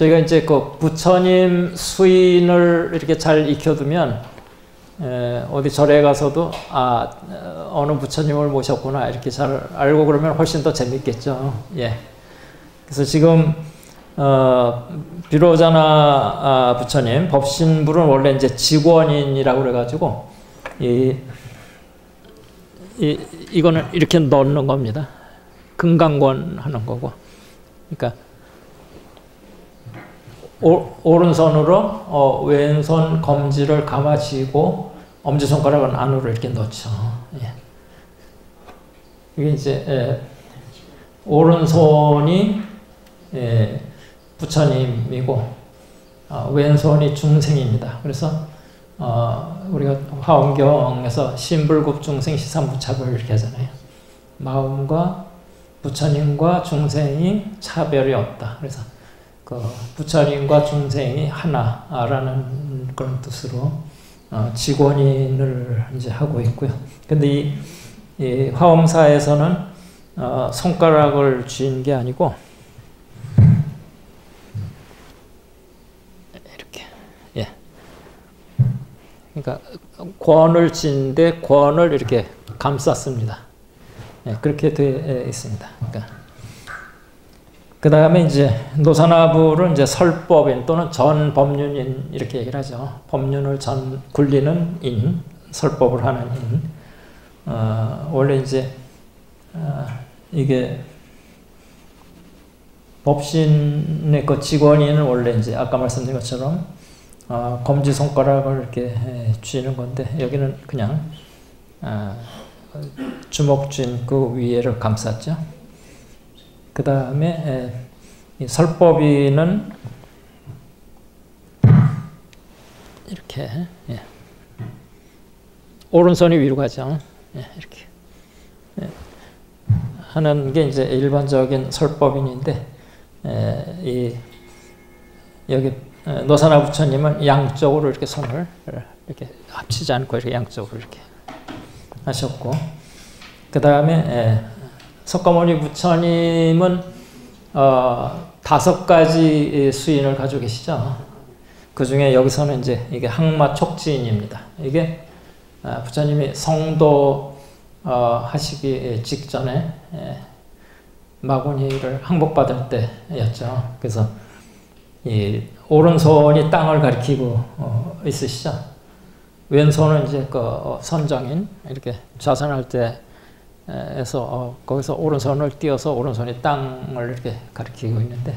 저희가 이제 그 부처님 수인을 이렇게 잘 익혀두면 어디 절에 가서도 어느 부처님을 모셨구나 이렇게 잘 알고 그러면 훨씬 더 재밌겠죠. 예. 그래서 지금 비로자나 부처님 법신불은 원래 이제 직원인이라고 그래가지고 이거는 이렇게 넣는 겁니다. 금강권 하는 거고. 그러니까 오른손으로 왼손 검지를 감아쥐고 엄지손가락은 안으로 이렇게 넣죠. 예. 이게 이제 오른손이 부처님이고 왼손이 중생입니다. 그래서 우리가 화엄경에서 신불급 중생 시삼부차별 이렇게 하잖아요. 마음과 부처님과 중생이 차별이 없다. 그래서 그 부처님과 중생이 하나라는 그런 뜻으로 직원인을 이제 하고 있고요. 근데 이 화엄사에서는 손가락을 쥔 게 아니고 이렇게, 예. 그러니까 권을 쥔데 권을 이렇게 감쌌습니다. 예, 그렇게 되어 있습니다. 그러니까 그 다음에 이제 노사나불은 이제 설법인 또는 전법륜인 이렇게 얘기를 하죠. 법륜을 굴리는 인, 설법을 하는 인. 원래 이제 이게 법신의 그 직원인은 원래 이제 아까 말씀드린 것처럼 검지 손가락을 이렇게 쥐는 건데 여기는 그냥 주먹 쥔 그 위에를 감쌌죠. 그 다음에 설법인은 이렇게, 예. 오른손이 위로 가죠. 예, 이렇게 하는 게 이제 일반적인 설법인인데 여기 노사나 부처님은 양쪽으로 이렇게 손을 이렇게 합치지 않고 이렇게 양쪽으로 이렇게 하셨고, 그 다음에 석가모니 부처님은 5가지 수인을 가지고 계시죠. 그 중에 여기서는 이제 이게 항마 촉지인입니다. 이게 부처님이 성도 하시기 직전에 마구니를 항복받을 때였죠. 그래서 이 오른손이 땅을 가리키고 있으시죠. 왼손은 이제 그 선정인 이렇게 좌선할 때 에서 거기서 오른손을 띄어서 오른손이 땅을 이렇게 가리키고 있는데,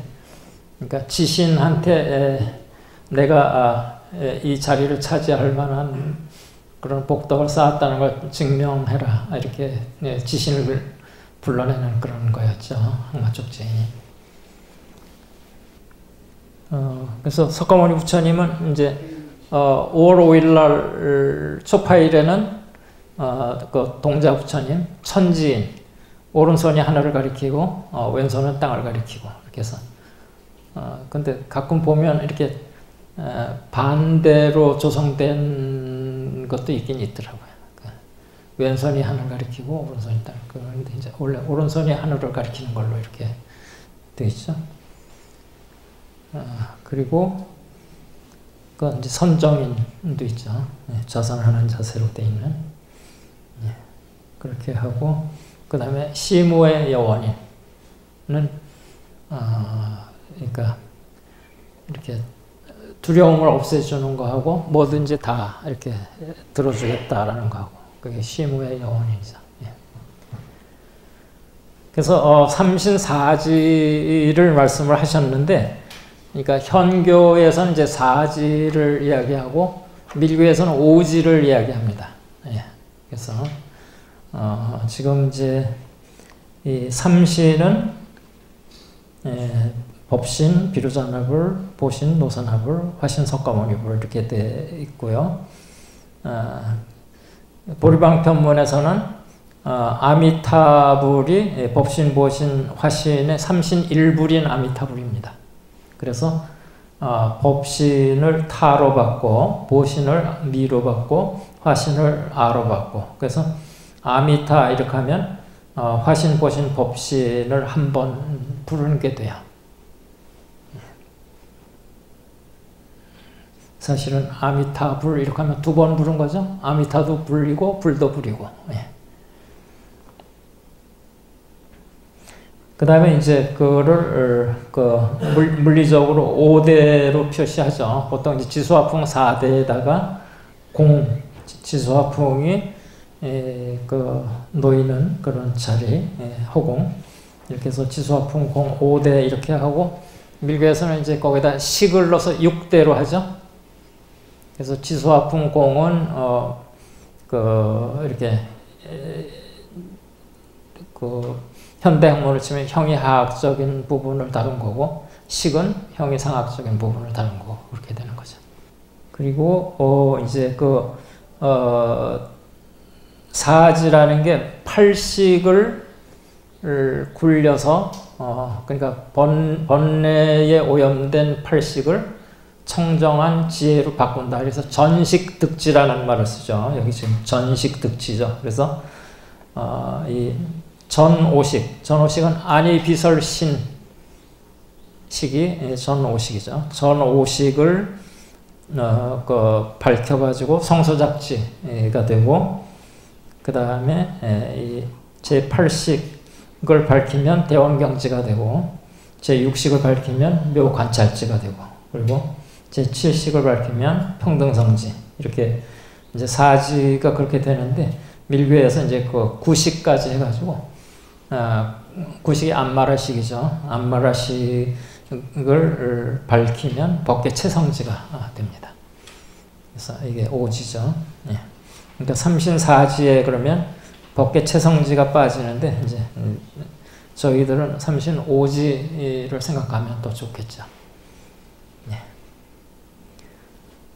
그러니까 지신한테 내가 이 자리를 차지할 만한 그런 복덕을 쌓았다는 걸 증명해라 이렇게 지신을 불러내는 그런 거였죠. 항마촉지인이. 그래서 석가모니 부처님은 이제 5월 5일 날 초파일에는 그 동자 부처님 천지인, 오른손이 하늘을 가리키고 왼손은 땅을 가리키고 이렇게 해서 근데 가끔 보면 이렇게 반대로 조성된 것도 있긴 있더라고요. 왼손이 하늘 가리키고 오른손이 땅. 그런데 이제 원래 오른손이 하늘을 가리키는 걸로 이렇게 되어 있죠. 그리고 그 이제 선정인도 있죠. 좌선하는 자세로 되어 있는. 그렇게 하고, 그 다음에 시무의 여원인은 그러니까 이렇게 두려움을 없애주는 거하고 뭐든지 다 이렇게 들어주겠다라는 거하고, 그게 시무의 여원이죠. 예. 그래서 삼신사지를 말씀을 하셨는데, 그러니까 현교에서는 이제 사지를 이야기하고 밀교에서는 오지를 이야기합니다. 예. 그래서 지금 이제 이 삼신은 법신, 비로자나불, 보신, 노사나불, 화신, 석가모니불 이렇게 돼 있고요. 보리방편문에서는 아미타불이 법신, 보신, 화신의 삼신 일불인 아미타불입니다. 그래서 법신을 타로 받고, 보신을 미로 받고, 화신을 아로 받고, 그래서 아미타 이렇게 하면 화신, 보신, 법신을 한 번 부르는 게 돼요. 사실은 아미타불 이렇게 하면 두 번 부른 거죠. 아미타도 불리고 불도 불이고. 예. 그 다음에 이제 그거를 물리적으로 5대로 표시하죠. 보통 이제 지수화풍 4대에다가 지수화풍이 놓이는 그런 자리, 허공. 이렇게 해서 지수화풍 공 5대 이렇게 하고, 밀교에서는 이제 거기다 식을 넣어서 6대로 하죠. 그래서 지수화풍 공은, 이렇게, 현대학문을 치면 형이하학적인 부분을 다룬 거고, 식은 형이상학적인 부분을 다룬 거고, 그렇게 되는 거죠. 그리고, 이제 사지라는 게 팔식을 굴려서, 그러니까 번뇌에 오염된 팔식을 청정한 지혜로 바꾼다. 그래서 전식득지라는 말을 쓰죠. 여기 지금 전식득지죠. 그래서, 이 전오식은 안이비설신 식이 전오식이죠. 전오식을 밝혀가지고 성소잡지가 되고, 그 다음에 이 제8식을 밝히면 대원경지가 되고, 제6식을 밝히면 묘관찰지가 되고, 그리고 제7식을 밝히면 평등성지, 이렇게 이제 사지가 그렇게 되는데, 밀교에서 이제 그 9식까지 해가지고, 9식이 안마라식이죠. 안마라식을 밝히면 법계채성지가 됩니다. 그래서 이게 오지죠. 예. 그러니까 삼신사지에 그러면 법계채성지가 빠지는데, 이제 저희들은 삼신오지를 생각하면 또 좋겠죠. 예.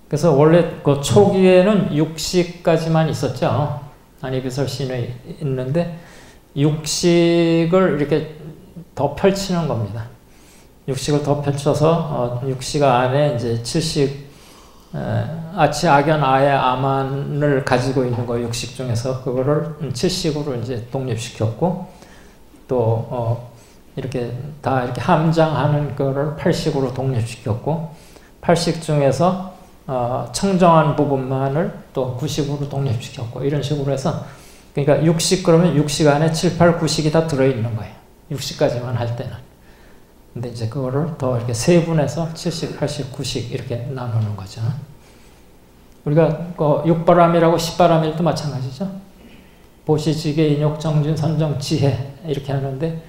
그래서 원래 그 초기에는 6식까지만 있었죠. 안이비설신이 있는데, 6식을 이렇게 더 펼치는 겁니다. 6식을 더 펼쳐서 6식 안에 이제 7식 아치, 악연, 아예, 아만을 가지고 있는 거 6식 중에서 그거를 7식으로 이제 독립시켰고, 또 이렇게 다 이렇게 함장하는 거를 8식으로 독립시켰고, 8식 중에서 청정한 부분만을 또 9식으로 독립시켰고, 이런 식으로 해서, 그러니까 6식 그러면 6식 안에 7, 8, 9식이 다 들어있는 거예요. 6식까지만 할 때는. 근데 이제 그거를 더 이렇게 세분해서 7식, 8식, 9식 이렇게 나누는 거죠. 우리가 육바람이라고 십바람일도 마찬가지죠. 보시지계, 인욕, 정진, 선정, 지혜 이렇게 하는데,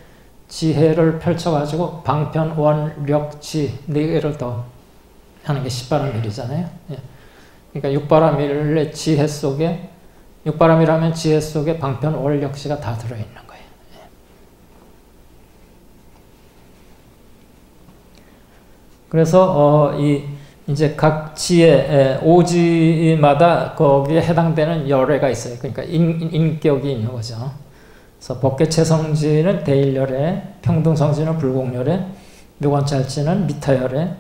지혜를 펼쳐가지고 방편, 원, 력, 지 4개를 더 하는 게 십바람일이잖아요. 예. 그러니까 육바람일의 지혜 속에, 육바람이라면 지혜 속에 방편, 월, 역시가 다 들어있는 거예요. 예. 그래서 이제 각 지혜, 오지마다 거기에 해당되는 열애가 있어요. 그러니까 인격이 있는 거죠. 그래서 법계채성지는 대일열애, 평등성지는 불공열애, 묘관찰지는 미타열애,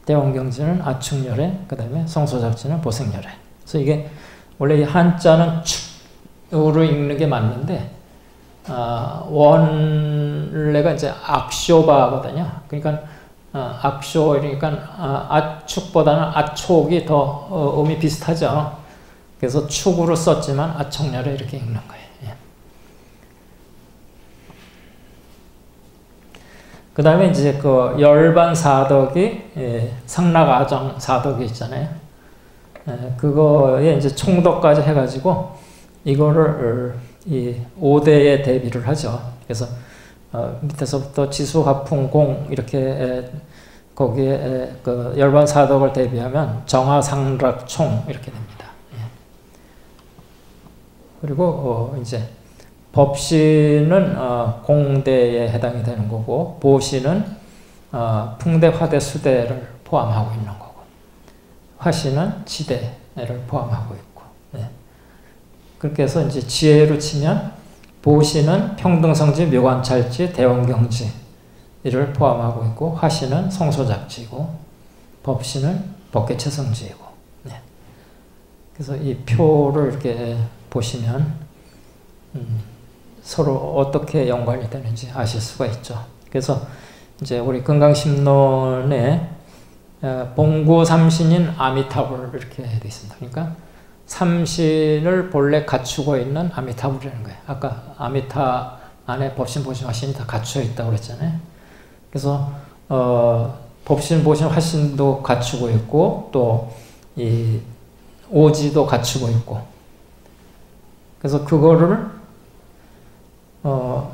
대원경지는 아축열애, 그 다음에 성소잡지는 보생열애. 그래서 이게 원래 이 한자는 축으로 읽는 게 맞는데, 원래가 이제 악쇼바거든요. 그러니까 악쇼니까 아축보다는 아촉이 더 음이 비슷하죠. 그래서 축으로 썼지만 아촉열애 이렇게 읽는 거예요. 예. 그 다음에 이제 그 열반 사덕이 상락아정 사덕이 있잖아요. 그거에 이제 총덕까지 해가지고 이거를 이 5대에 대비를 하죠. 그래서 밑에서부터 지수화풍공 이렇게 거기에 그 열반 사덕을 대비하면 정화상락총 이렇게 됩니다. 예. 그리고 이제 법시는 공대에 해당이 되는 거고, 보시는 풍대, 화대, 수대를 포함하고 있는 거고, 화시는 지대를 포함하고 있고, 네. 그렇게 해서 이제 지혜로 치면 보시는 평등성지, 묘관찰지, 대원경지 이를 포함하고 있고, 화시는 성소잡지고, 법시는 법계채성지이고, 네. 그래서 이 표를 이렇게 보시면 서로 어떻게 연관이 되는지 아실 수가 있죠. 그래서 이제 우리 건강심론에 봉구 삼신인 아미타불 이렇게 되어 있습니다. 그러니까 삼신을 본래 갖추고 있는 아미타불이라는 거예요. 아까 아미타 안에 법신, 보신, 화신이 다 갖추어 있다고 그랬잖아요. 그래서 법신, 보신, 화신도 갖추고 있고 또 이 오지도 갖추고 있고, 그래서 그거를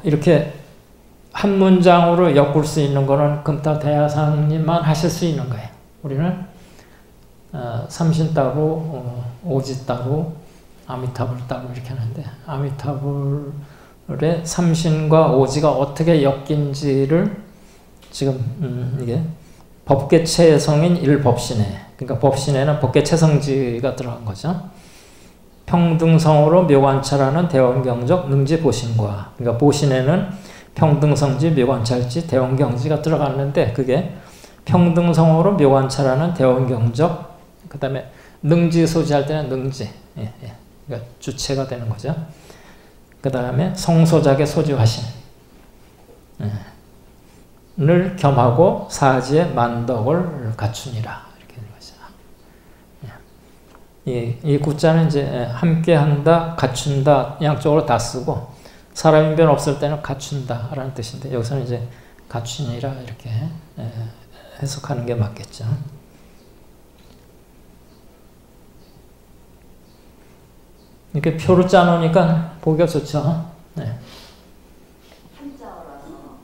이렇게 한 문장으로 엮을 수 있는 거는 금타대야상님만 하실 수 있는 거예요. 우리는 삼신 따로, 오지 따로, 아미타불 따로 이렇게 하는데, 아미타불의 삼신과 오지가 어떻게 엮인지를 지금 이게 법계체성인 일법신에, 그러니까 법신에는 법계체성지가 들어간 거죠. 평등성으로 묘관찰하는 대원경적 능지보신과, 그러니까 보신에는 평등성지, 묘관찰지, 대원경지가 들어갔는데, 그게 평등성으로 묘관찰하는 대원경적, 그 다음에 능지 소지할 때는 능지, 그러니까 주체가 되는 거죠. 그 다음에 성소작의 소지화신 을 겸하고 사지의 만덕을 갖추니라, 이렇게 되는 거죠. 이 구자는 이제 함께한다, 갖춘다 양쪽으로 다 쓰고, 사람인 변 없을 때는 갖춘다라는 뜻인데, 여기서는 이제 갖추니라 이렇게 해석하는 게 맞겠죠. 이렇게 표를 짜놓으니까 보기가 좋죠. 네. 한자어라서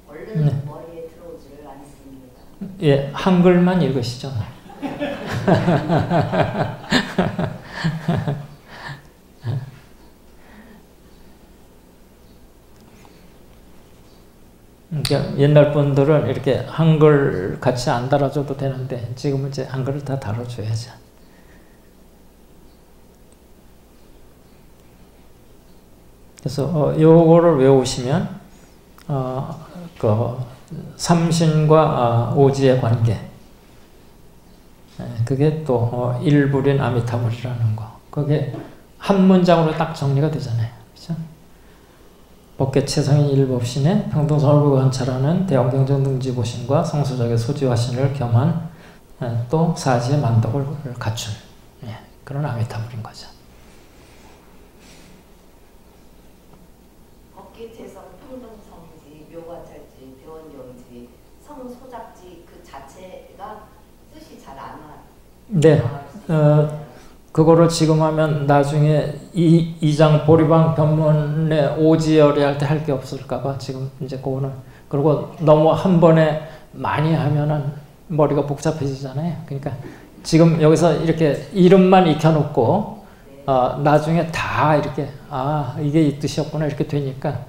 원래는 머리에 들어오지를 않습니다. 예, 한글만 읽으시죠. 그러니까 옛날 분들은 이렇게 한글 같이 안 달아줘도 되는데, 지금은 이제 한글을 다 달아줘야죠. 그래서 요거를 외우시면 그 삼신과 오지의 관계, 그게 또 일불인 아미타불이라는 거, 그게 한 문장으로 딱 정리가 되잖아요. 그렇죠? 법계체성인 일법신에 평등성을 관찰하는 대원경적 능지보신과 성소작의 소지화신을 겸한 또 사지의 만덕을 갖춘 그런 아미타불인 거죠. 법계체성, 평등성지, 묘관찰지, 대원경지, 성소작지 그 자체가 뜻이 잘 안 와요. 네. 그거를 지금 하면 나중에 이장 보리방 변문에 오지열이 할 때 할 게 없을까봐 지금 이제 그거는, 그리고 너무 한 번에 많이 하면은 머리가 복잡해지잖아요. 그러니까 지금 여기서 이렇게 이름만 익혀놓고 나중에 다 이렇게 이게 이 뜻이었구나 이렇게 되니까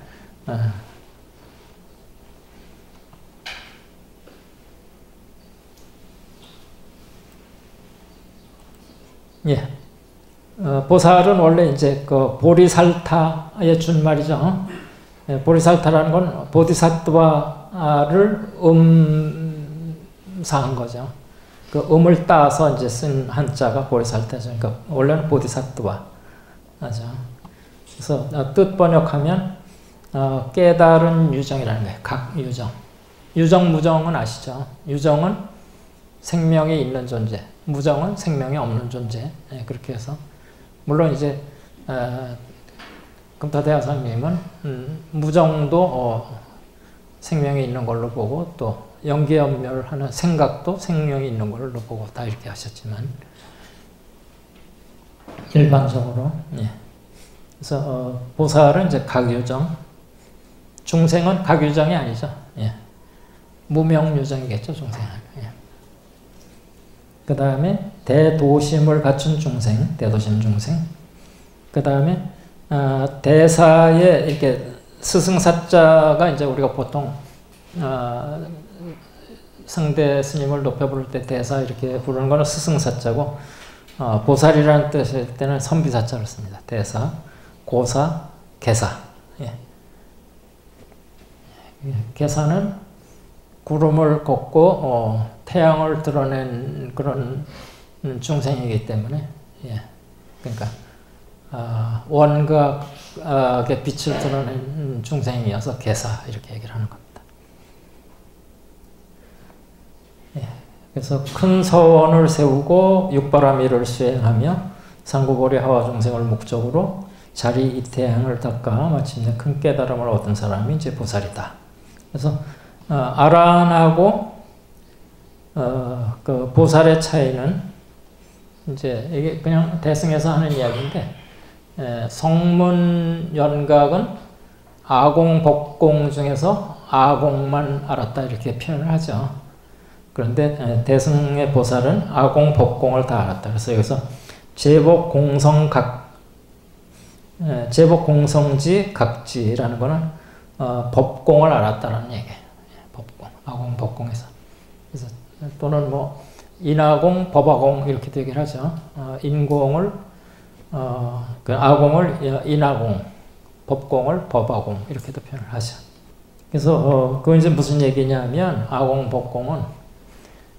예. 보살은 원래 이제 그 보리살타의 준말이죠. 예, 보리살타라는 건 보디사트와를 음사한 거죠. 그 음을 따서 이제 쓴 한자가 보리살타죠. 그러니까 원래는 보디사트와 하죠. 그래서 뜻 번역하면 깨달은 유정이라는 거예요. 각 유정. 유정, 무정은 아시죠? 유정은 생명이 있는 존재, 무정은 생명이 없는 존재. 예, 그렇게 해서 물론 이제 금타대야상님은 무정도 생명이 있는 걸로 보고 또 연계연멸하는 생각도 생명이 있는 걸로 보고 다 이렇게 하셨지만 일반적으로 그래서 보살은 이제 각유정, 중생은 각유정이 아니죠. 무명유정이겠죠, 중생은. 그 다음에 대도심을 갖춘 중생, 대도심 중생. 그 다음에 대사에 이렇게 스승사자가 이제 우리가 보통 상대 스님을 높여 부를 때 대사 이렇게 부르는 거는 스승사자고, 보살이라는 뜻일 때는 선비사자를 씁니다. 대사, 고사, 계사. 계사는 구름을 걷고 태양을 드러낸 그런 중생이기 때문에, 그러니까 원각의 빛을 드러낸 중생이어서 계사 이렇게 얘기를 하는 겁니다. 그래서 큰 서원을 세우고 육바라밀을 수행하며 상구보리 하와 중생을 목적으로 자리 이태양을 닦아 마침내 큰 깨달음을 얻은 사람이 이제 보살이다. 그래서 아라한하고 그 보살의 차이는 이제 이게 그냥 대승에서 하는 이야기인데, 성문 연각은 아공, 법공 중에서 아공만 알았다 이렇게 표현을 하죠. 그런데 대승의 보살은 아공, 법공을 다 알았다. 그래서 여기서 제복 공성지 각지라는 거는 법공을 알았다는 얘기예요. 법공, 아공, 법공에서. 그래서 또는 뭐 인아공, 법아공 이렇게 얘기를 하죠. 인공을 그 아공을 인아공, 법공을 법아공 이렇게도 표현을 하죠. 그래서 그건 이제 무슨 얘기냐면 아공, 법공은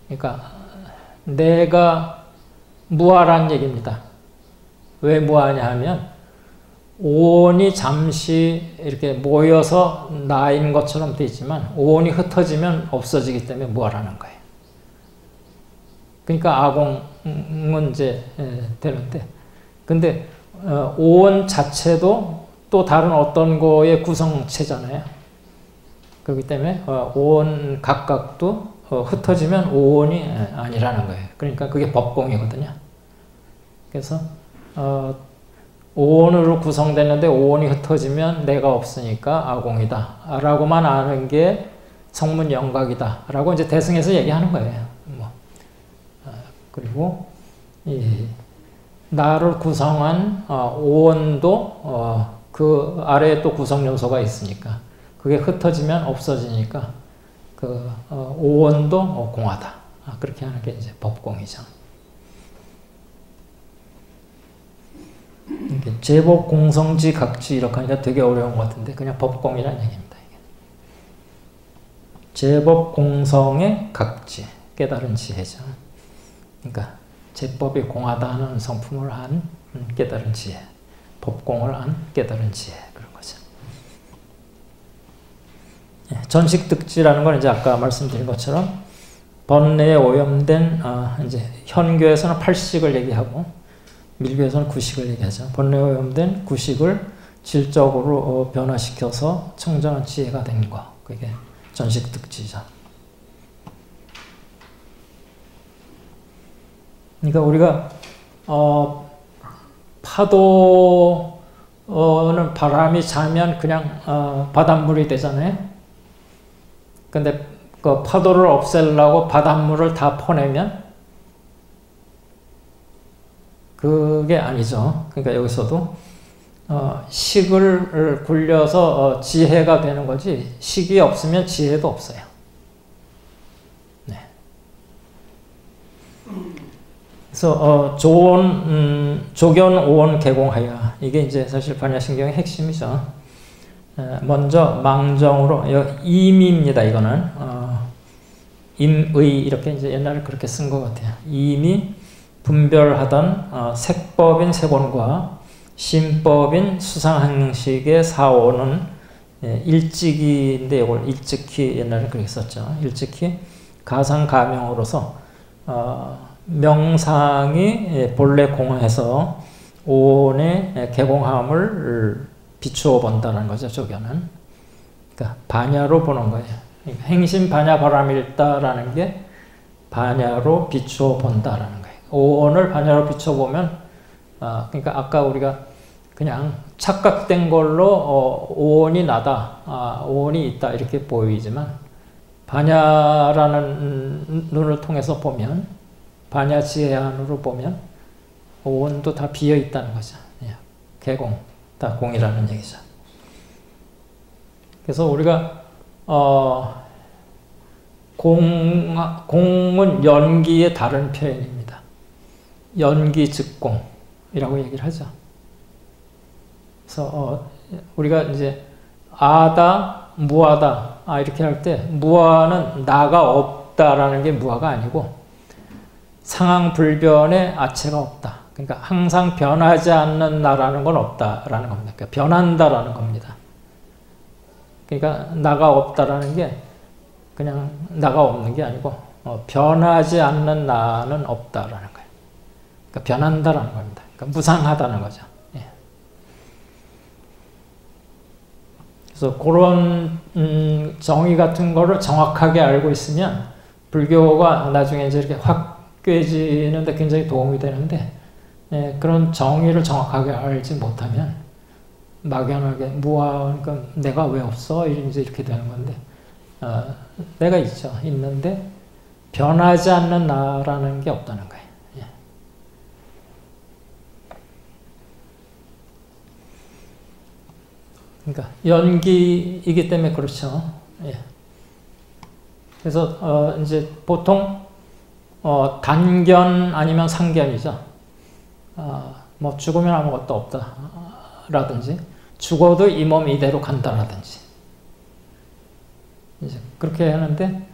그러니까 내가 무아란 얘기입니다. 왜 무아냐 하면 오온이 잠시 이렇게 모여서 나인 것처럼 되어 있지만 오온이 흩어지면 없어지기 때문에 무아라는 거예요. 그러니까 아공은 이제 되는데, 근데 오온 자체도 또 다른 어떤 거의 구성체잖아요. 그렇기 때문에 오온 각각도 흩어지면 오온이 아니라는 거예요. 그러니까 그게 법공이거든요. 그래서 오온으로 구성됐는데 오온이 흩어지면 내가 없으니까 아공이다 라고만 아는 게 성문 영각이다 라고 이제 대승에서 얘기하는 거예요. 그리고 이 나를 구성한 오온도 그 아래에 또 구성 요소가 있으니까 그게 흩어지면 없어지니까 그 오온도 공하다. 그렇게 하는 게 이제 법공이죠. 제복 공성지 각지 이렇게 하니까 되게 어려운 것 같은데 그냥 법공이라는 얘기입니다. 이게. 제법 공성의 각지, 깨달은 지혜죠. 그러니까 제법이 공하다는 성품을 한 깨달은 지혜, 법공을 한 깨달은 지혜 그런 거죠. 전식득지라는 건 이제 아까 말씀드린 것처럼 번뇌에 오염된 이제 현교에서는 8식을 얘기하고 밀교에서는 9식을 얘기하죠. 번뇌에 오염된 9식을 질적으로 변화시켜서 청정한 지혜가 된 거, 그게 전식득지죠. 그러니까 우리가 파도는 바람이 차면 그냥 바닷물이 되잖아요. 근데 그 파도를 없애려고 바닷물을 다 퍼내면 그게 아니죠. 그러니까 여기서도 식을 굴려서 지혜가 되는 거지 식이 없으면 지혜도 없어요. 네. 그래서 조견 오온 개공하여 이게 이제 사실 반야신경의 핵심이죠. 먼저 망정으로 임입니다. 이거는 임의 이렇게 이제 옛날에 그렇게 쓴 것 같아요. 임이 분별하던 색법인 색원과 심법인 수상항식의 사오는 일찍이인데 이걸 일찍히 옛날에 그렇게 썼죠. 일찍히 가상가명으로서 명상이 본래 공해서 오온의 개공함을 비추어 본다는 거죠. 조견은. 그러니까 반야로 보는 거예요. 그러니까 행심 반야 바람일다라는 게 반야로 비추어 본다라는 거예요. 오온을 반야로 비추어 보면 그러니까 아까 우리가 그냥 착각된 걸로 오온이 나다, 오온이 있다 이렇게 보이지만 반야라는 눈을 통해서 보면 반야 지혜 안으로 보면 오온도 다 비어 있다는 거죠. 개공, 다 공이라는 얘기죠. 그래서 우리가 공은 연기의 다른 표현입니다. 연기 즉공이라고 얘기를 하죠. 그래서 우리가 이제 아다, 무아다 이렇게 할 때 무아는 나가 없다라는 게 무아가 아니고 상황불변의 아체가 없다. 그러니까 항상 변하지 않는 나라는 건 없다라는 겁니다. 그러니까 변한다라는 겁니다. 그러니까 나가 없다라는 게 그냥 나가 없는 게 아니고 변하지 않는 나는 없다라는 거예요. 그러니까 변한다라는 겁니다. 그러니까 무상하다는 거죠. 예. 그래서 그런 정의 같은 거를 정확하게 알고 있으면 불교가 나중에 이제 이렇게 확 꿰지는데 굉장히 도움이 되는데, 예, 그런 정의를 정확하게 알지 못하면 막연하게 무한, 그러니까 내가 왜 없어? 이제 이렇게 되는 건데, 내가 있죠. 있는데 변하지 않는 나라는 게 없다는 거예요. 예. 그러니까 연기이기 때문에 그렇죠. 예. 그래서 이제 보통 단견 아니면 상견이죠. 뭐 죽으면 아무것도 없다라든지 죽어도 이 몸 이대로 간다라든지 이제 그렇게 하는데,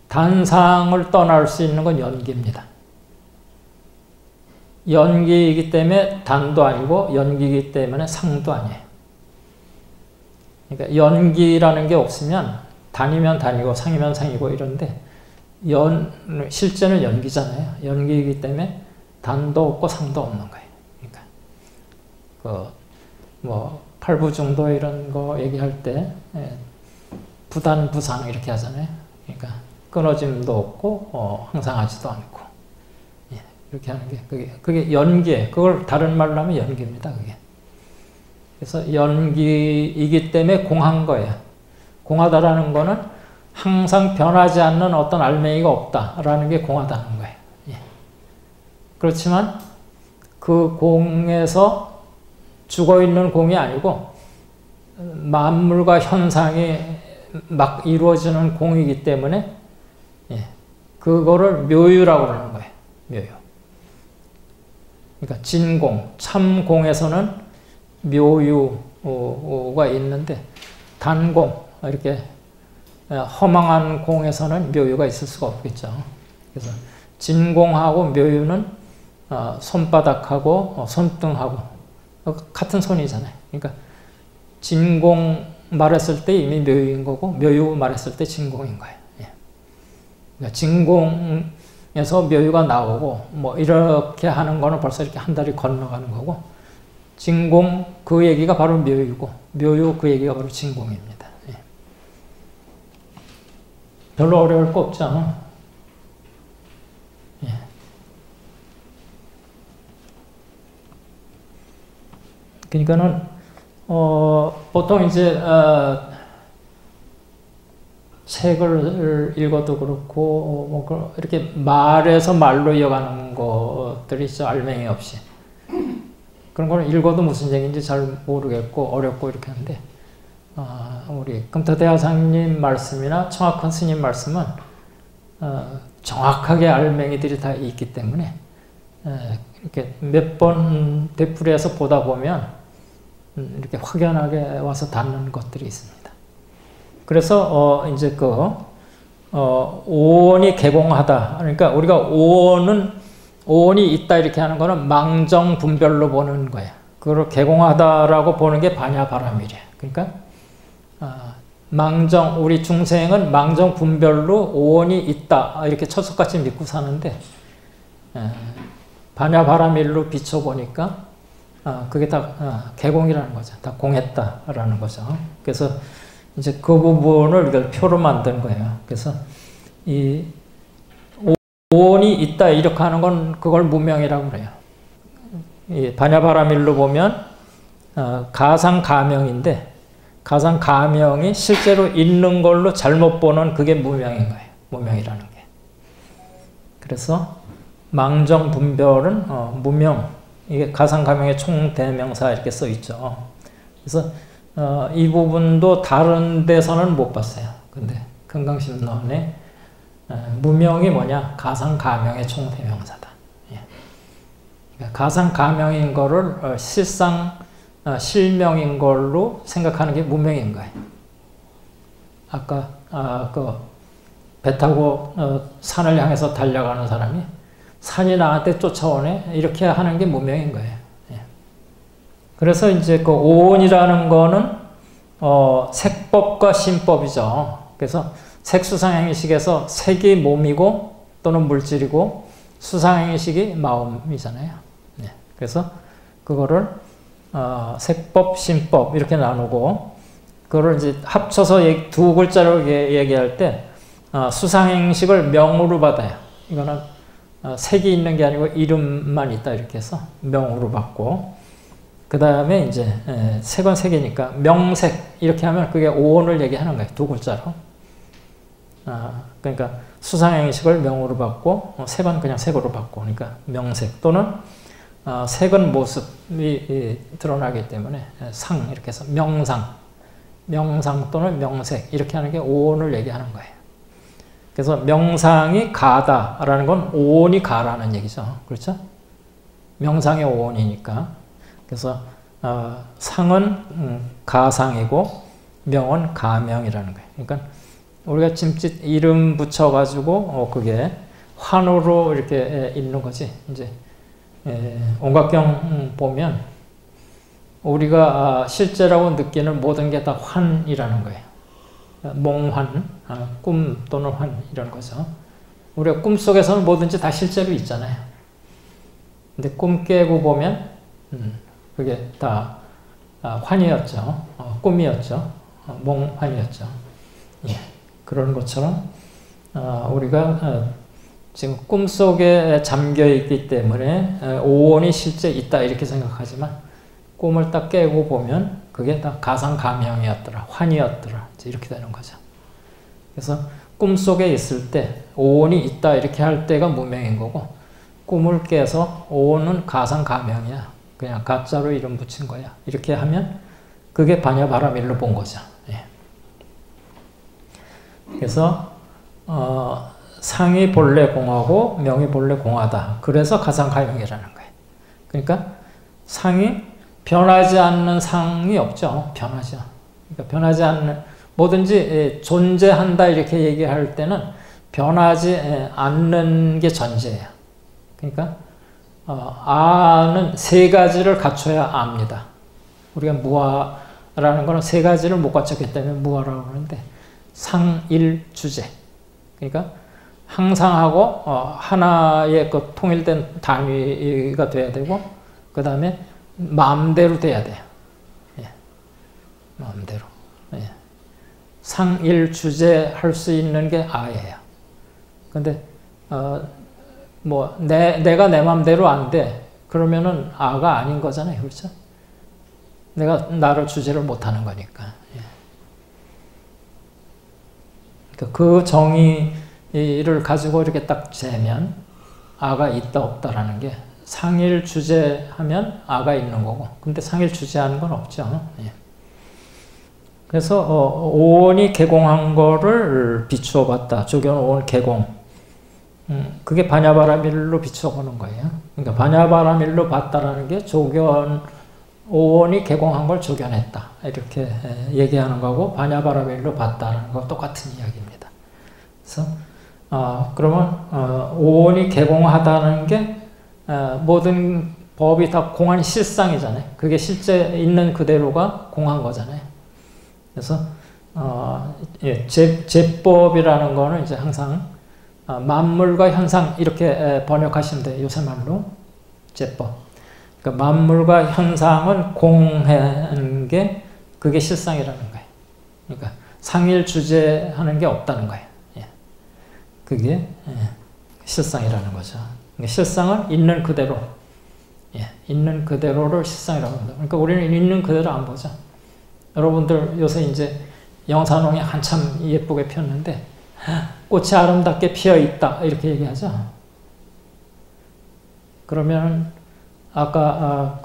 단상을 떠날 수 있는 건 연기입니다. 연기이기 때문에 단도 아니고 연기이기 때문에 상도 아니에요. 그러니까 연기라는 게 없으면 단이면 단이고 상이면 상이고 이런데, 실제는 연기잖아요. 연기이기 때문에 단도 없고 상도 없는 거예요. 그러니까 뭐 팔부중도 이런 거 얘기할 때 부단 부상 이렇게 하잖아요. 그러니까 끊어짐도 없고 항상하지도 않고, 예, 이렇게 하는 게 그게 연기예요. 그걸 다른 말로 하면 연기입니다. 그게. 그래서 연기이기 때문에 공한 거예요. 공하다라는 거는 항상 변하지 않는 어떤 알맹이가 없다라는 게 공하다는 거예요. 예. 그렇지만 그 공에서 죽어있는 공이 아니고 만물과 현상이 막 이루어지는 공이기 때문에, 예, 그거를 묘유라고 그러는 거예요. 묘유. 그러니까 진공, 참공에서는 묘유가 있는데, 단공, 이렇게 허망한 공에서는 묘유가 있을 수가 없겠죠. 그래서 진공하고 묘유는 손바닥하고 손등하고 같은 손이잖아요. 그러니까 진공 말했을 때 이미 묘유인 거고, 묘유 말했을 때 진공인 거예요. 예. 그러니까 진공에서 묘유가 나오고 뭐 이렇게 하는 거는 벌써 이렇게 한 달이 건너가는 거고, 진공 그 얘기가 바로 묘유고, 묘유 그 얘기가 바로 진공입니다. 예. 별로 어려울 거 없죠. 예. 그러니까는 보통 이제 책을 읽어도 그렇고 뭐 이렇게 말에서 말로 이어가는 것들이 있죠. 알맹이 없이. 그런 거는 읽어도 무슨 얘기인지 잘 모르겠고 어렵고 이렇게 하는데, 우리 금터대화상님 말씀이나 청학헌 스님 말씀은 정확하게 알맹이들이 다 있기 때문에 이렇게 몇 번 되풀이해서 보다 보면 이렇게 확연하게 와서 닿는 것들이 있습니다. 그래서 이제 오온이 개공하다. 그러니까 우리가 오온이 있다 이렇게 하는 거는 망정 분별로 보는 거예요. 그걸 개공하다라고 보는 게 반야바라밀이에요. 그러니까 우리 중생은 망정 분별로 오온이 있다 이렇게 철석같이 믿고 사는데, 반야바라밀로 비춰보니까 그게 다 개공이라는 거죠. 다 공했다라는 거죠. 그래서 이제 그 부분을 이걸 표로 만든 거예요. 그래서 이 오온이 있다 이렇게 하는 건 그걸 무명이라고 그래요. 이 반야바라밀로 보면 가상가명인데, 가상가명이 실제로 있는 걸로 잘못 보는 그게 무명인 거예요. 무명이라는 게. 그래서 망정분별은 무명, 이게 가상가명의 총대명사 이렇게 써 있죠. 그래서 이 부분도 다른 데서는 못 봤어요. 근데 금강심론에 무명이 뭐냐? 가상가명의 총대명사다. 예. 그러니까 가상가명인 거를 실상 실명인 걸로 생각하는 게 무명인 거예요. 아까 배 타고 산을 향해서 달려가는 사람이 산이 나한테 쫓아오네 이렇게 하는 게 무명인 거예요. 예. 그래서 이제 그 오온이라는 거는 색법과 신법이죠. 그래서 색수상행식에서 색이 몸이고 또는 물질이고 수상행식이 마음이잖아요. 네. 그래서 그거를 색법, 신법 이렇게 나누고 그거를 이제 합쳐서 두 글자로 얘기할 때 수상행식을 명으로 받아요. 이거는 색이 있는 게 아니고 이름만 있다 이렇게 해서 명으로 받고 그 다음에 이제 색은 색이니까 명색 이렇게 하면 그게 오온을 얘기하는 거예요. 두 글자로. 그러니까 수상행식을 명으로 받고 색은 그냥 색으로 받고 그러니까 명색 또는 색은 모습이 드러나기 때문에 상 이렇게 해서 명상 또는 명색 이렇게 하는 게 오온을 얘기하는 거예요. 그래서 명상이 가다라는 건 오온이 가라는 얘기죠. 그렇죠? 명상의 오온이니까. 그래서 상은 가상이고 명은 가명이라는 거예요. 그러니까 우리가 짐짓 이름 붙여가지고 그게 환으로 이렇게 있는 거지. 이제 온각경 보면 우리가 실제라고 느끼는 모든 게 다 환이라는 거예요. 몽환, 꿈 또는 환 이런 거죠. 우리가 꿈속에서는 뭐든지 다 실제로 있잖아요. 근데 꿈 깨고 보면 그게 다 환이었죠. 꿈이었죠. 몽환이었죠. 예. 그런 것처럼 우리가 지금 꿈속에 잠겨있기 때문에 오온이 실제 있다 이렇게 생각하지만 꿈을 딱 깨고 보면 그게 다 가상가명이었더라, 환이었더라 이렇게 되는 거죠. 그래서 꿈속에 있을 때 오온이 있다 이렇게 할 때가 무명인 거고 꿈을 깨서 오온은 가상가명이야. 그냥 가짜로 이름 붙인 거야. 이렇게 하면 그게 반야바라밀로 본 거죠. 예. 그래서 상이 본래 공하고 명이 본래 공하다. 그래서 가상가명이라는 거예요. 그러니까 상이 변하지 않는 상이 없죠. 변하죠. 그러니까 변하지 않는 뭐든지 존재한다 이렇게 얘기할 때는 변하지 않는 게 전제예요. 그러니까 아는 세 가지를 갖춰야 압니다. 우리가 무아라는 거는 세 가지를 못 갖췄기 때문에 무아라고 하는데 상일주제. 그러니까 항상하고 하나의 그 통일된 단위가 돼야 되고 그 다음에 마음대로 돼야 돼요. 예. 마음대로. 예. 상일주제 할 수 있는 게 아예요. 근데 뭐 내가 내 마음대로 안 돼. 그러면은 아가 아닌 거잖아요. 그렇죠? 내가 나를 주제를 못 하는 거니까. 예. 그러니까 그 정의를 가지고 이렇게 딱 재면 아가 있다 없다라는 게 상일 주제하면 아가 있는 거고 근데 상일 주제하는 건 없죠. 예. 그래서 오온이 개공한 거를 비추어 봤다. 조견 오온 개공. 그게 반야바라밀로 비추어 보는 거예요. 그러니까 반야바라밀로 봤다라는 게 조견 오온이 개공한 걸 조견했다. 이렇게 얘기하는 거고 반야바라밀로 봤다는 거 똑같은 이야기입니다. 그래서 그러면 오온이 개공하다는 게 모든 법이 다 공한 실상이잖아요. 그게 실제 있는 그대로가 공한 거잖아요. 그래서 제법이라는 거는 이제 항상 만물과 현상 이렇게 번역하시면 돼요. 요새 말로 제법. 그러니까 만물과 현상은 공한 게 그게 실상이라는 거예요. 그러니까 상일 주제하는 게 없다는 거예요. 예. 그게 실상이라는 거죠. 실상은 있는 그대로, 예, 있는 그대로를 실상이라고 합니다. 그러니까 우리는 있는 그대로 안 보죠. 여러분들 요새 이제 영산홍이 한참 예쁘게 폈는데 꽃이 아름답게 피어 있다 이렇게 얘기하죠. 그러면 아까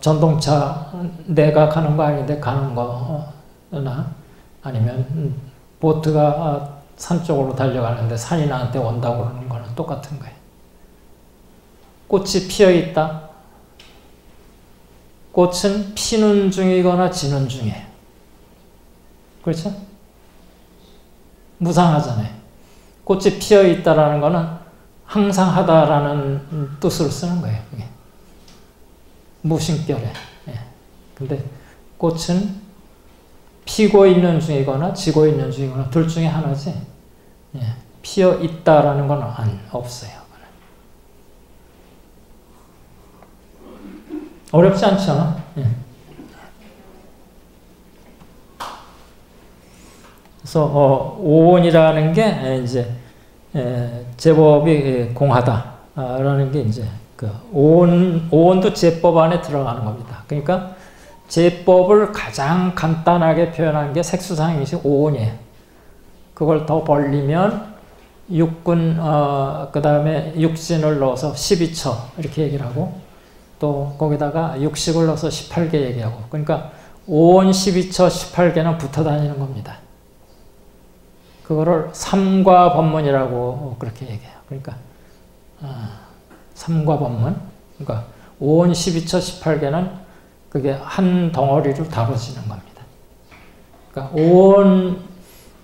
전동차 내가 가는 거 아닌데 가는 거나 아니면 보트가 산 쪽으로 달려가는데 산이 나한테 온다고 그러는 거는 똑같은 거예요. 꽃이 피어 있다. 꽃은 피는 중이거나 지는 중이에요. 그렇죠? 무상하잖아요. 꽃이 피어 있다라는 거는 항상 하다라는 뜻으로 쓰는 거예요. 그게. 무심결에. 예. 근데 꽃은 피고 있는 중이거나 지고 있는 중이거나 둘 중에 하나지. 예. 피어 있다라는 건 없어요. 어렵지 않죠? 예. 그래서 오온이라는 게 이제 제법이 공하다라는 게 이제 그 오온도 제법 안에 들어가는 겁니다. 그러니까 제법을 가장 간단하게 표현한 게 색수상행식 오온이에요. 그걸 더 벌리면 육군 그 다음에 육신을 넣어서 12처 이렇게 얘기를 하고 또 거기다가 육식을 넣어서 18개 얘기하고 그러니까 오온 12처 18개는 붙어 다니는 겁니다. 그거를 삼과법문이라고 그렇게 얘기해요. 그러니까 삼과법문 그러니까 오온 12처 18개는 그게 한 덩어리로 다뤄지는 겁니다. 그러니까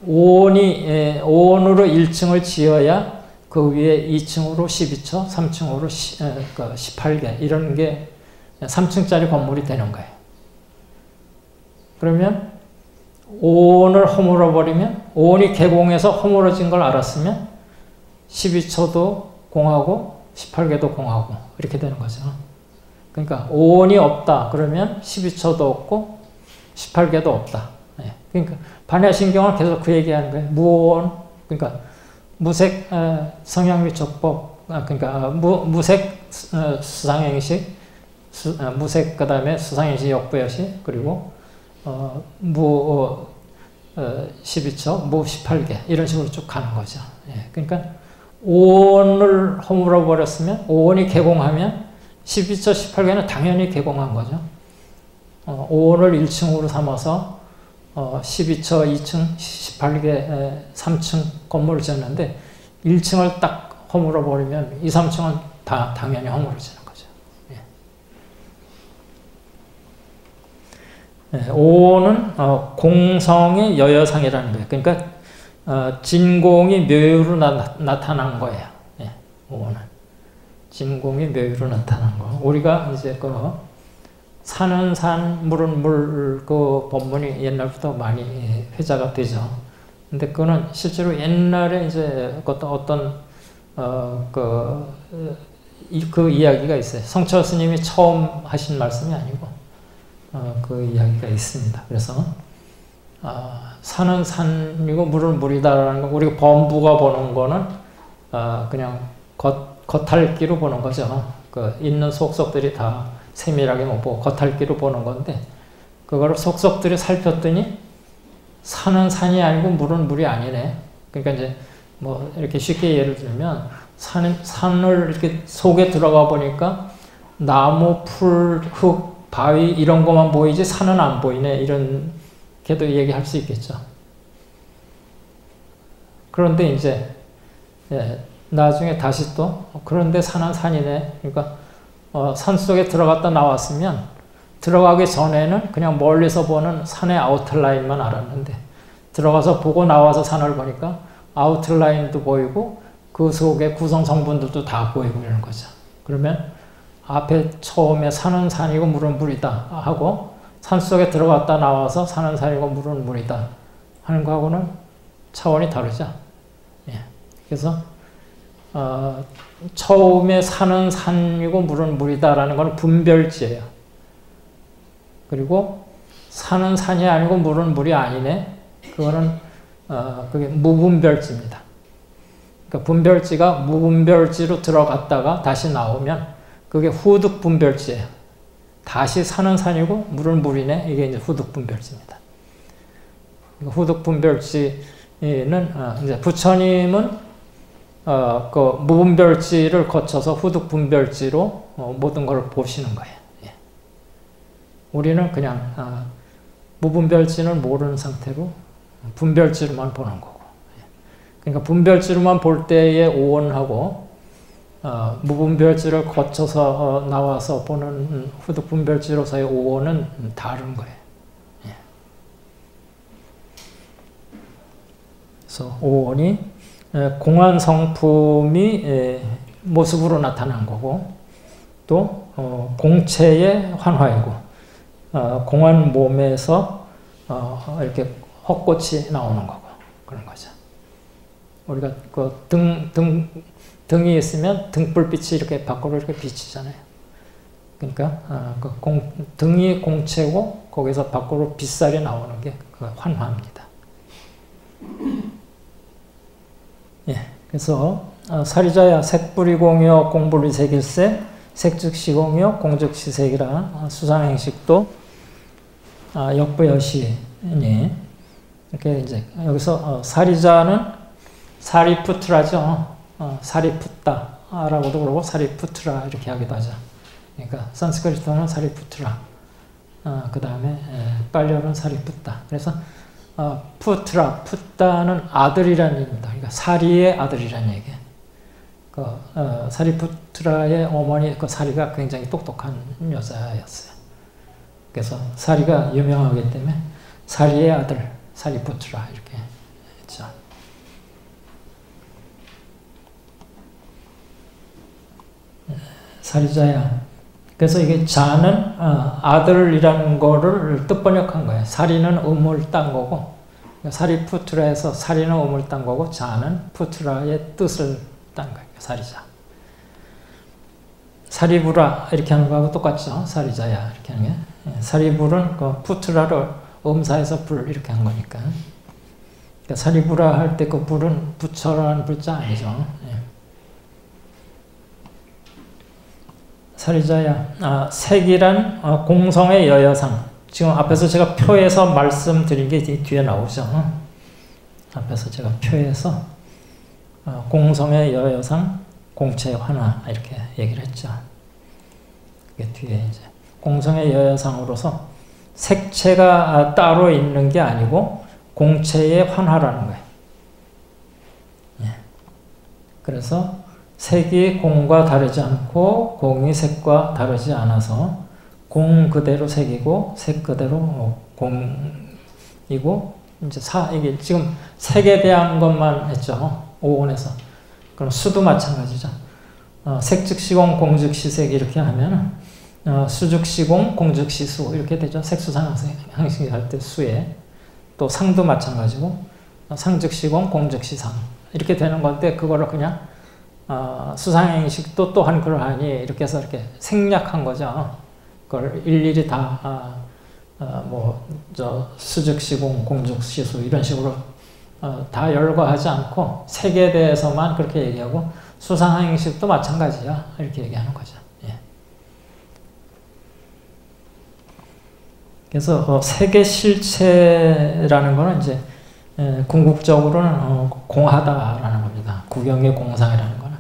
오온으로 1층을 지어야 그 위에 2층으로 12처, 3층으로 18개 이런 게 3층짜리 건물이 되는 거예요. 그러면 오온을 허물어 버리면 오온이 개공해서 허물어진 걸 알았으면 12처도 공하고 18개도 공하고 이렇게 되는 거죠. 그러니까 오온이 없다 그러면 12처도 없고 18개도 없다. 네. 그러니까 반야신경은 계속 그 얘기하는 거예요. 무오온 그러니까 무색 성향위촉법 그러니까 무색 수상행식 무색 그 다음에 수상행식 역부여식 그리고 무 12처 무 18개 이런 식으로 쭉 가는 거죠. 예. 그러니까 오온을 허물어 버렸으면 오온이 개공하면 12처 18개는 당연히 개공한 거죠. 오온을 1층으로 삼아서 12처 2층 18개 3층 건물을 지었는데 1층을 딱 허물어 버리면 2, 3층은 다 당연히 허물어지는 거죠. 예. 예, 오온은 공성의 여여상이라는 거예요. 그러니까 진공이 묘유로 나타난 거예요. 예, 오온은 진공이 묘유로 나타난 거. 우리가 이제 산은 산, 물은 물, 그 법문이 옛날부터 많이 회자가 되죠. 근데 그거는 실제로 옛날에 이제 그 이야기가 있어요. 성철 스님이 처음 하신 말씀이 아니고, 그 이야기가 있습니다. 그래서, 산은 산이고 물은 물이다라는 거, 우리가 범부가 보는 거는, 그냥 겉핥기로 보는 거죠. 그 있는 속속들이 다 세밀하게 못 보고 겉핥기로 보는 건데 그거를 속속들이 살폈더니 산은 산이 아니고 물은 물이 아니네. 그러니까 이제 뭐 이렇게 쉽게 예를 들면 산을 이렇게 속에 들어가 보니까 나무, 풀, 흙, 바위 이런 것만 보이지 산은 안 보이네. 이렇게도 얘기할 수 있겠죠. 그런데 이제 나중에 다시 또 그런데 산은 산이네. 그러니까 산속에 들어갔다 나왔으면 들어가기 전에는 그냥 멀리서 보는 산의 아웃라인만 알았는데 들어가서 보고 나와서 산을 보니까 아웃라인도 보이고 그 속에 구성 성분들도 다 보이고 이러는 거죠. 그러면 앞에 처음에 산은 산이고 물은 물이다 하고 산속에 들어갔다 나와서 산은 산이고 물은 물이다 하는 거하고는 차원이 다르죠. 예. 그래서 처음에 산은 산이고 물은 물이다라는 건 분별지예요. 그리고 산은 산이 아니고 물은 물이 아니네. 그거는 그게 무분별지입니다. 그러니까 분별지가 무분별지로 들어갔다가 다시 나오면 그게 후득분별지예요. 다시 산은 산이고 물은 물이네. 이게 이제 후득분별지입니다. 후득분별지는 이제 부처님은 그 무분별지를 거쳐서 후득분별지로 모든 걸 보시는 거예요. 예. 우리는 그냥 무분별지는 모르는 상태로 분별지로만 보는 거고. 예. 그러니까 분별지로만 볼 때의 오온하고 무분별지를 거쳐서 나와서 보는 후득분별지로서의 오온은 다른 거예요. 예. 그래서 오온이 공한 성품이 모습으로 나타난 거고 또 공체의 환화이고 공한 몸에서 이렇게 헛꽃이 나오는 거고 그런 거죠. 우리가 그 등이 있으면 등불빛이 이렇게 밖으로 이렇게 비치잖아요. 그러니까 등이 공체고 거기서 밖으로 빛살이 나오는 게 그 환화입니다. 예, 그래서 사리자야 색불이공이여 공불이색일세 색즉시공이여 공즉시색이라 수상행식도 역부여시니 이렇게 이제 여기서 사리자는 사리푸트라죠. 사리푸타라고도 그러고 사리푸트라 이렇게 하기도 하죠. 그러니까 산스크리트어는 사리푸트라, 그 다음에 빨리어는 사리푸타. 그래서 푸타는 아들이라는 얘기입니다. 그러니까 사리의 아들이라는 얘기예요. 사리푸트라의 어머니 사리가 굉장히 똑똑한 여자였어요. 그래서 사리가 유명하기 때문에 사리의 아들 사리푸트라 이렇게 했죠. 사리자야. 그래서 이게 자는 아들이라는 거를 뜻번역한 거예요. 사리는 음을 딴 거고, 사리푸트라에서 사리는 음을 딴 거고, 자는 푸트라의 뜻을 딴 거예요. 사리자. 사리부라 이렇게 하는 거하고 똑같죠. 사리자야 이렇게 하는 게. 사리불은 그 푸트라를 음사에서 불 이렇게 한 거니까. 그러니까 사리부라 할 때 그 불은 부처라는 불자 아니죠. 사리자야, 색이란 공성의 여여상. 지금 앞에서 제가 표에서 말씀드린 게 뒤에 나오죠. 앞에서 제가 표에서 공성의 여여상, 공체의 환화 이렇게 얘기를 했죠. 그게 뒤에 이제 공성의 여여상으로서 색체가 따로 있는 게 아니고 공체의 환화라는 거예요. 예. 그래서 색이 공과 다르지 않고 공이 색과 다르지 않아서 공 그대로 색이고 색 그대로 공이고 이제 이게 지금 색에 대한 것만 했죠. 오온에서. 그럼 수도 마찬가지죠. 색즉시공 공즉시색 이렇게 하면 수즉시공 공즉시수 이렇게 되죠. 색수상항식 할 때 수에. 또 상도 마찬가지고 상즉시공 공즉시상 이렇게 되는 건데 그거를 그냥 수상행식도 또한 그러하니 이렇게 해서 이렇게 생략한 거죠. 그걸 일일이 다 수즉시공 공즉시수 이런 식으로 다 열거하지 않고 색에 대해서만 그렇게 얘기하고 수상행식도 마찬가지야 이렇게 얘기하는 거죠. 예. 그래서 색의 실체라는 거는 이제 궁극적으로는 공하다라는 겁니다. 구경의 공상이라는 거는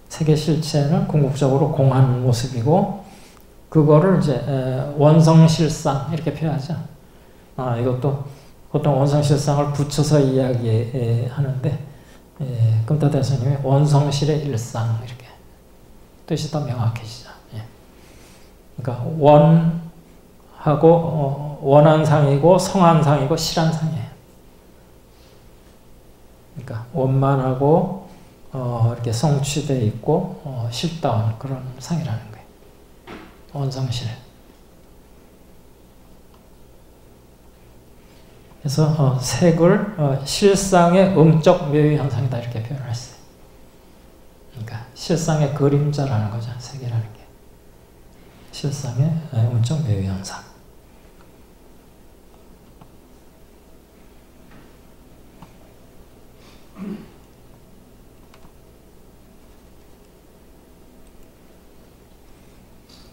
색의 실체는 궁극적으로 공한 모습이고 그거를 이제 원성실상 이렇게 표현하죠. 이것도 보통 원성실상을 붙여서 이야기하는데 금타대스님이 원성실의 일상 이렇게 뜻이 더 명확해지죠. 예. 그러니까 원하고 원한상이고 성한상이고 실한상이에요. 그러니까 원만하고 이렇게 성취되어 있고 실다운 그런 상이라는 거예요. 원성실. 그래서 색을 실상의 음적 묘유 현상이다 이렇게 표현을 했어요. 그러니까 실상의 그림자라는 거죠. 색이라는 게. 실상의 음적 묘유 현상.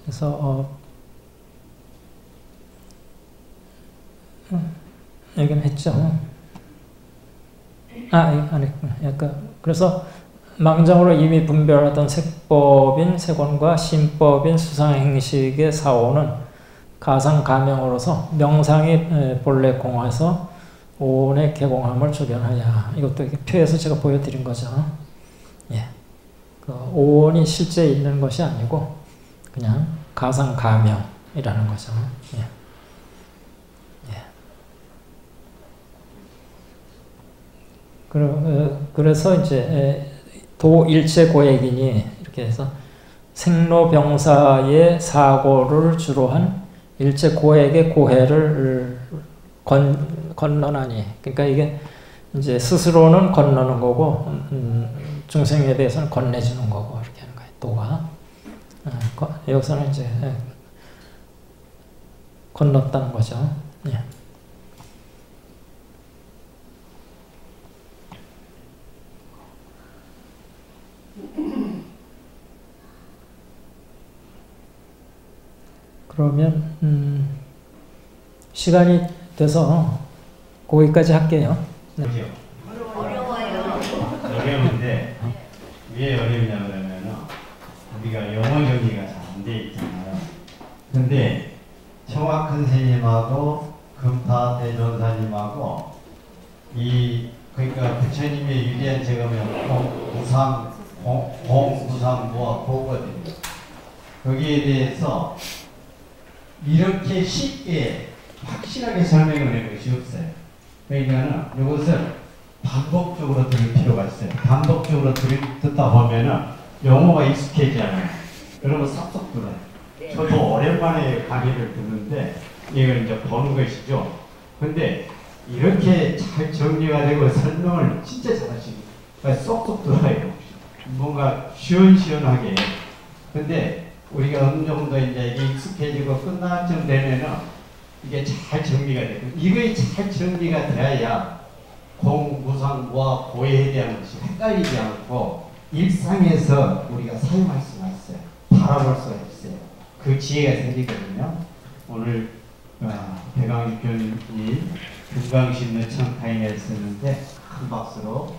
그래서 얘기는 했죠. 안 했구나. 그래서 망정으로 이미 분별하던 색법인 색원과 신법인 수상행식의 사오는 가상가명으로서 명상이 본래 공화에서 오온의 개공함을 조견하야. 이것도 표에서 제가 보여드린 거죠. 예. 그 오온이 실제 있는 것이 아니고 그냥 가상가명이라는 거죠. 예. 그래서 이제 도일체고액이니 이렇게 해서 생로병사의 사고를 주로 한 일체고액의 고해를 건너나니 그러니까 이게 이제 스스로는 건너는 거고 중생에 대해서는 건네주는 거고 이렇게 하는 거예요. 도가. 여기서는 이제 건넜다는 거죠. 예. 그러면 시간이 돼서 거기까지 할게요. 네. 어려워요. 어려운데 왜 어렵냐 그러면은 우리가 영어 정리가 잘 안 돼 있잖아요. 근데 청학큰 스님하고 금타 대전사님하고 그러니까 부처님의 유리한 제거면 공무상무와 고거든요. 거기에 대해서 이렇게 쉽게 확실하게 설명을 할 것이 없어요. 그러니까는 이것을 반복적으로 들을 필요가 있어요. 반복적으로 듣다 보면은 영어가 익숙해지지 않아요. 여러분 싹싹 들어요. 네. 저도 오랜만에 강의를 듣는데 이걸 이제 보는 것이죠. 근데 이렇게 잘 정리가 되고 설명을 진짜 잘하시고 쏙쏙 들어요. 뭔가 시원시원하게. 근데 우리가 어느 정도 이제 이게 익숙해지고 끝날 쯤 되면은 이게 잘 정리가 되고 이게 잘 정리가 돼야 공무상무와 고해에 대한 것이 헷갈리지 않고 일상에서 우리가 사용할 수가 있어요. 바라볼 수가 있어요. 그 지혜가 생기거든요. 오늘 배강익견이 금강신의 청타인을 쓰는데 큰 박수로